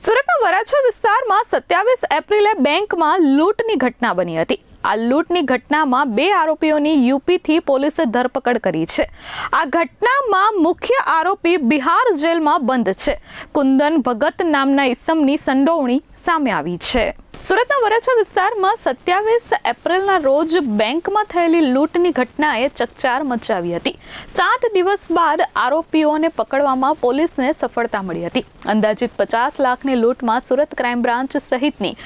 સુરતના વરાછા વિસ્તારમાં 27 એપ્રિલે બેંકમાં લૂંટની ઘટના બની હતી। આ લૂંટની ઘટનામાં 2 આરોપીઓની યુપીથી પોલીસે ધરપકડ કરી છે। આ ઘટનામાં મુખ્ય આરોપી બિહાર જેલમાં બંધ છે। કુંદન ભગત નામના ઈસમની સંડોવણી સામે આવી છે। સુરતના વરાછા વિસ્તારમાં 27 એપ્રિલના રોજ બેંકમાં થયેલી લૂંટની ઘટનાએ ચકચાર મચાવી હતી। 7 દિવસ બાદ આરોપીઓને પકડવામાં પોલીસને સફળતા મળી હતી। અંદાજિત 50 લાખની લૂંટમાં સુરત ક્રાઇમ બ્રાન્ચ સહિતની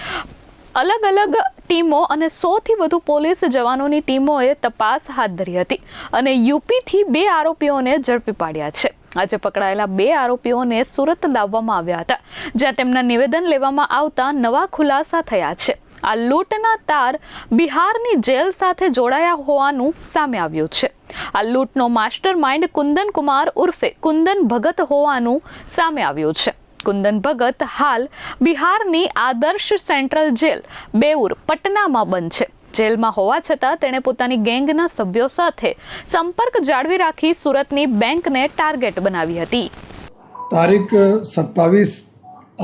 અલગ અલગ ટીમો અને 100થી વધુ પોલીસ જવાનોની ટીમોએ તપાસ હાથ ધરી હતી અને યુપીથી 2 આરોપીઓને ઝડપી પાડ્યા છે। આજે પકડાયેલા 2 આરોપીઓને સુરત લાવવામાં આવ્યા હતા, જ્યાં તેમના નિવેદન લેવામાં આવતા નવા ખુલાસા થયા છે। આ લૂંટના તાર બિહારની જેલ સાથે જોડાયા હોવાનું સામે આવ્યું છે। આ લૂંટનો માસ્ટર માઇન્ડ કુંદન કુમાર ઉર્ફે કુંદન ભગત હોવાનું સામે આવ્યું છે। કુંદન ભગત હાલ બિહારની આદર્શ સેન્ટ્રલ જેલ બેઉર પટનામાં બંધ છે। જેલમાં હોવા છતાં તેણે પોતાની ગેંગના સભ્યો સાથે સંપર્ક જાળવી રાખી સુરતની બેંકને ટાર્ગેટ બનાવી હતી। તારીખ 27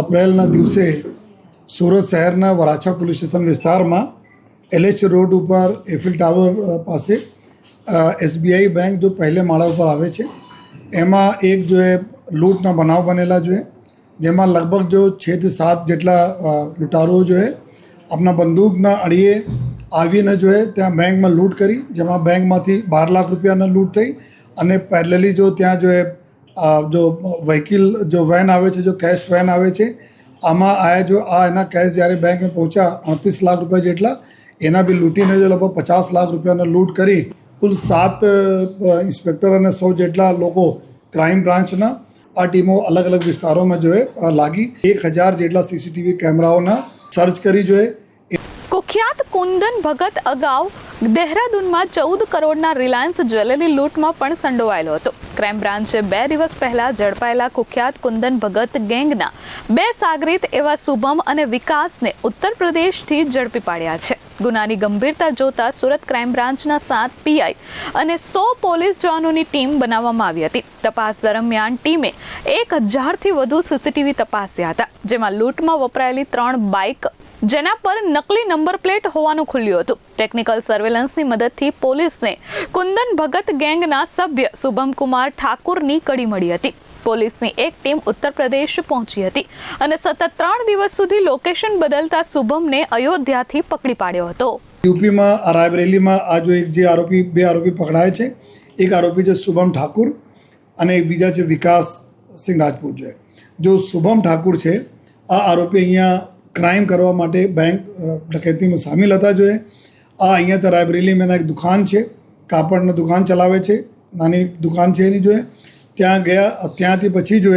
એપ્રિલના દિવસે સુરત શહેરના વરાછા પોલીસ સ્ટેશન વિસ્તારમાં LH રોડ ઉપર એફિલ ટાવર પાસે SBI બેંક જો પહેલે માળા ઉપર આવે છે એમાં એક જો એ લૂંટના બનાવ બનેલા જોઈએ, જેમાં લગભગ જો 6 થી 7 જેટલા લૂંટારુઓ જો આપણા બંદૂકના અડીએ આવીને જો ત્યાં બેંકમાં લૂંટ કરી, જેમાં બેંકમાંથી 12 લાખ રૂપિયાની લૂંટ થઈ અને પેરેલલી જો ત્યાં જો વ્હીકલ જો વેન આવે છે, જો કેશ વેન આવે છે, આમાં આયા જો એના કેશ જ્યારે બેંકમાં પહોંચ્યા 38 લાખ રૂપિયા જેટલા એના બી લૂંટીને જો લગભગ 50 લાખ રૂપિયાનો લૂંટ કરી કુલ 7 ઇન્સ્પેક્ટર અને 100 જેટલા લોકો ક્રાઇમ બ્રાન્ચના આ ટીમો અલગ અલગ વિસ્તારોમાં જો લાગી 1000 જેટલા CCTV કેમેરાઓના સર્ચ કરી જોઈએ। કુખ્યાત કુંદન ભગત અગાઉ દેહરાદૂનમાં 14 કરોડના રિલાયન્સ જ્વેલરી લૂંટમાં પણ સંડોવાયેલો હતો। ક્રાઇમ બ્રાન્ચે 2 દિવસ પહેલા ઝડપાયેલા કુખ્યાત કુંદન ભગત ગેંગના 2 સાગરીત એવા શુભમ અને વિકાસને ઉત્તર પ્રદેશથી ઝડપી પાડ્યા છે। ગુનાની ગંભીરતા જોતા સુરત ક્રાઇમ બ્રાન્ચના 7 PI અને 100 પોલીસ જવાનોની ટીમ બનાવવામાં આવી હતી। તપાસ દરમિયાન ટીમે 1000થી વધુ CCTV તપાસ્યા હતા, જેમાં લૂંટમાં વપરાયેલી 3 બાઇક જેના પર નકલી નંબર પ્લેટ હોવાનું ખુલ્યું હતું। ટેકનિકલ સર્વેલન્સની મદદથી પોલીસને કુંદન ભગત ગેંગના સભ્ય શુભમ કુમાર ઠાકુરની કડી મળી હતી। પોલીસની એક ટીમ ઉત્તર પ્રદેશ પહોંચી હતી અને સતત 3 દિવસ સુધી લોકેશન બદલતા શુભમને અયોધ્યાથી પકડી પાડ્યો હતો। યુપીમાં રાયબરેલીમાં આ જો એક જે આરોપી 2 આરોપી પકડાય છે, એક આરોપી છે શુભમ ઠાકુર અને એક બીજા છે વિકાસ સિંહ રાજપૂત। જો શુભમ ઠાકુર છે આ આરોપી અહીંયા ક્રાઇમ કરવા માટે બેંક ડકૈતીમાં સામેલ હતા। જો આ અહીંયા તો રાયબરેલીમાં એક દુકાન છે, કાપડની દુકાન ચલાવે છે, નાની દુકાન છે એની જો ત્યાં ગયા। ત્યાંથી પછી જો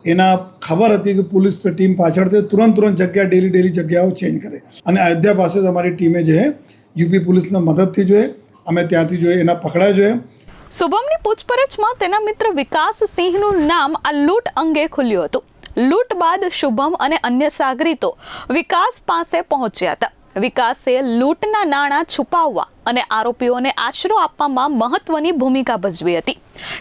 એના ખબર હતી કે પોલીસ ટીમ પાછળથી તુરંત જગ્યા ડેલી જગ્યાઓ ચેન્જ કરે અને અયોધ્યા પાસે અમારી ટીમે જે યુપી પોલીસના મદદથી જો અમે ત્યાંથી જો એના પકડાય જોઈએ। શુભમની પૂછપરછમાં તેના મિત્ર વિકાસ સિંહનું નામ આ લૂંટ અંગે ખુલ્યું હતું। લૂંટ બાદ શુભમ અને અન્ય સાગરીતો વિકાસ પાસે પહોંચ્યા હતા। વિકાસે લૂંટના નાણાં છુપાવવા અને આરોપીઓને આશરો આપવામાં મહત્વની ભૂમિકા ભજવી હતી।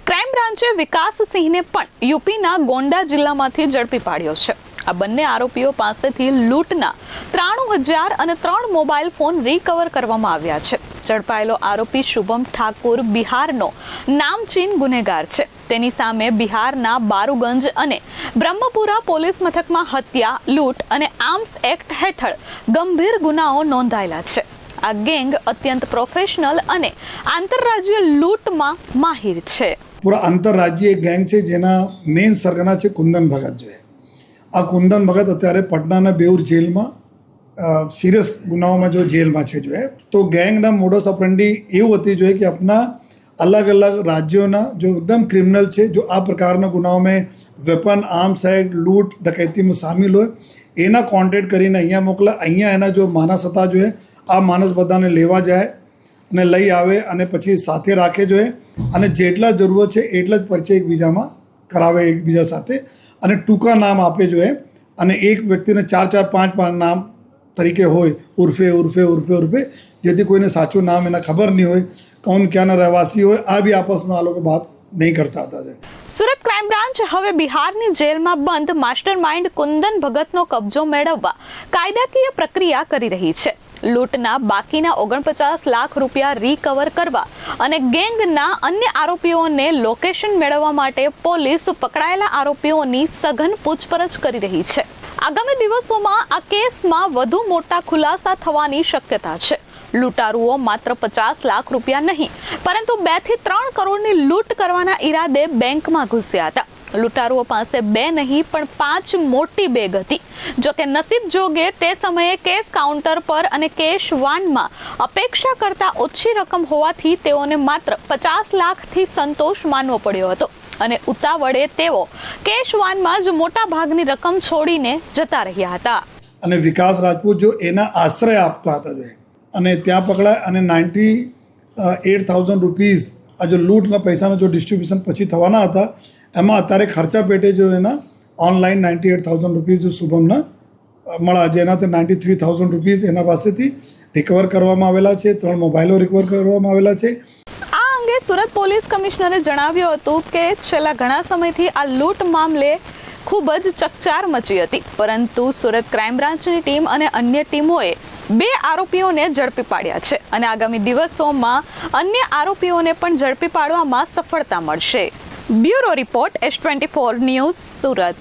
ક્રાઇમ બ્રાન્ચે વિકાસ સિંહને પણ યુપીના ગોંડા જિલ્લામાંથી ઝડપી પાડ્યો છે। આ બંને આરોપીઓ પાસેથી લૂંટના 93,000 અને 3 મોબાઈલ ફોન રિકવર કરવામાં આવ્યા છે। ઝડપાયેલો આરોપી શુભમ ઠાકુર બિહારનો નામચીન ગુનેગાર છે। તેની સામે બિહારના બારુગંજ અને બ્રહ્મપુરા પોલીસ મથકમાં હત્યા, લૂંટ અને આર્મ્સ એક્ટ હેઠળ ગંભીર ગુનાઓ નોંધાયેલા છે। આ ગેંગ અત્યંત પ્રોફેશનલ અને આંતરરાજ્ય લૂંટમાં માહિર છે। પૂરા આંતરરાજ્ય ગેંગ છે જેના મેઇન સરગના છે કુંદન ભગત જો આ કુંદન ભગત અત્યારે પટનાના બેઉર જેલમાં સિરિયસ ગુનાઓમાં જો જેલમાં છે જો તો ગેંગના મોડસ ઓપરેન્ડી એવું હતી જોઈએ કે આપણા अलग अलग राज्यों जो एकदम क्रिमिनल है जो आ प्रकार गुनाओं में वेपन आर्म्स एक्ट लूट डकैती में शामिल हो एना कॉन्टेक्ट करीने अहींया मोकले। अहींया एना जो मानस हता जो आ मानस बधाने लेवा जाए અને લઈ આવે અને પછી સાથે રાખે જોઈએ અને જેટલા જરૂરત છે એટલા જ પરિચય એકબીજામાં કરાવે એકબીજા સાથે અને ટૂંકા નામ આપે જોઈએ અને એક વ્યક્તિને 4 4 5 નામ તરીકે હોય ઉર્ફે જેથી કોઈને સાચું નામ એના ખબર નહીં હોય, कौन क्या ना रहवासी हो, आ भी आपस में आ लोग बात નહીં કરતા હતા. સુરત ક્રાઇમ બ્રાન્ચ હવે બિહારની જેલમાં બંધ માસ્ટરમાઇન્ડ કુંદન ભગતનો કબજો મેળવવા કાયદાકીય પ્રક્રિયા કરી રહી છે. લૂંટના બાકીના 49 લાખ રૂપિયા રિકવર કરવા અને ગેંગના અન્ય આરોપીઓને લોકેશન મેળવવા માટે પોલીસ પકડાયેલા આરોપીઓની સઘન પૂછપરછ કરી રહી છે. આગામી દિવસોમાં આ કેસમાં વધુ મોટા ખુલાસા થવાની શક્યતા છે. લૂંટારુઓ માત્ર 50 લાખ રૂપિયા નહીં પરંતુ 2 થી 3 કરોડની લૂંટ કરવાના ઈરાદે બેંકમાં ઘૂસ્યા હતા. લૂંટારુઓ પાસે 2 નહીં પણ 5 મોટી બેગ હતી. જોકે નસીબ જોગે તે સમયે કેશ કાઉન્ટર પર અને કેશ વાનમાં અપેક્ષા કરતા ઓછી રકમ હોવાથી તેઓને માત્ર 50 લાખથી સંતોષ માનવો પડ્યો હતો અને ઉતાવળે તેઓ કેશ વાનમાં જ મોટા ભાગની રકમ છોડીને જતા રહ્યા હતા. અને વિકાસ રાજપૂત જો એના આશ્રય આપતા હતા અને ત્યાં પકડાય અને 98,000 રૂપીઝ આ જો લૂંટના પૈસાના જો ડિસ્ટ્રીબ્યુશન પછી થવાના હતા એમાં અત્યારે ખર્ચા પેટે જો એના ઓનલાઈન 98,000 રૂપીઝ જો શુભમને મળ્યા, જેનાથી 93,000 રૂપીઝ એના પાસેથી રિકવર કરવામાં આવેલા છે. 3 મોબાઈલો રિકવર કરવામાં આવેલા છે. આ અંગે સુરત પોલીસ કમિશનરે જણાવ્યું હતું કે છેલ્લા ઘણા સમયથી આ લૂંટ મામલે ખૂબ જ ચકચાર મચી હતી, પરંતુ સુરત ક્રાઇમ બ્રાન્ચની ટીમ અને અન્ય ટીમોએ 2 આરોપીઓને ઝડપી પાડ્યા છે અને આગામી દિવસોમાં અન્ય આરોપીઓને પણ ઝડપી પાડવામાં સફળતા મળશે. Bureau report S24 news Surat.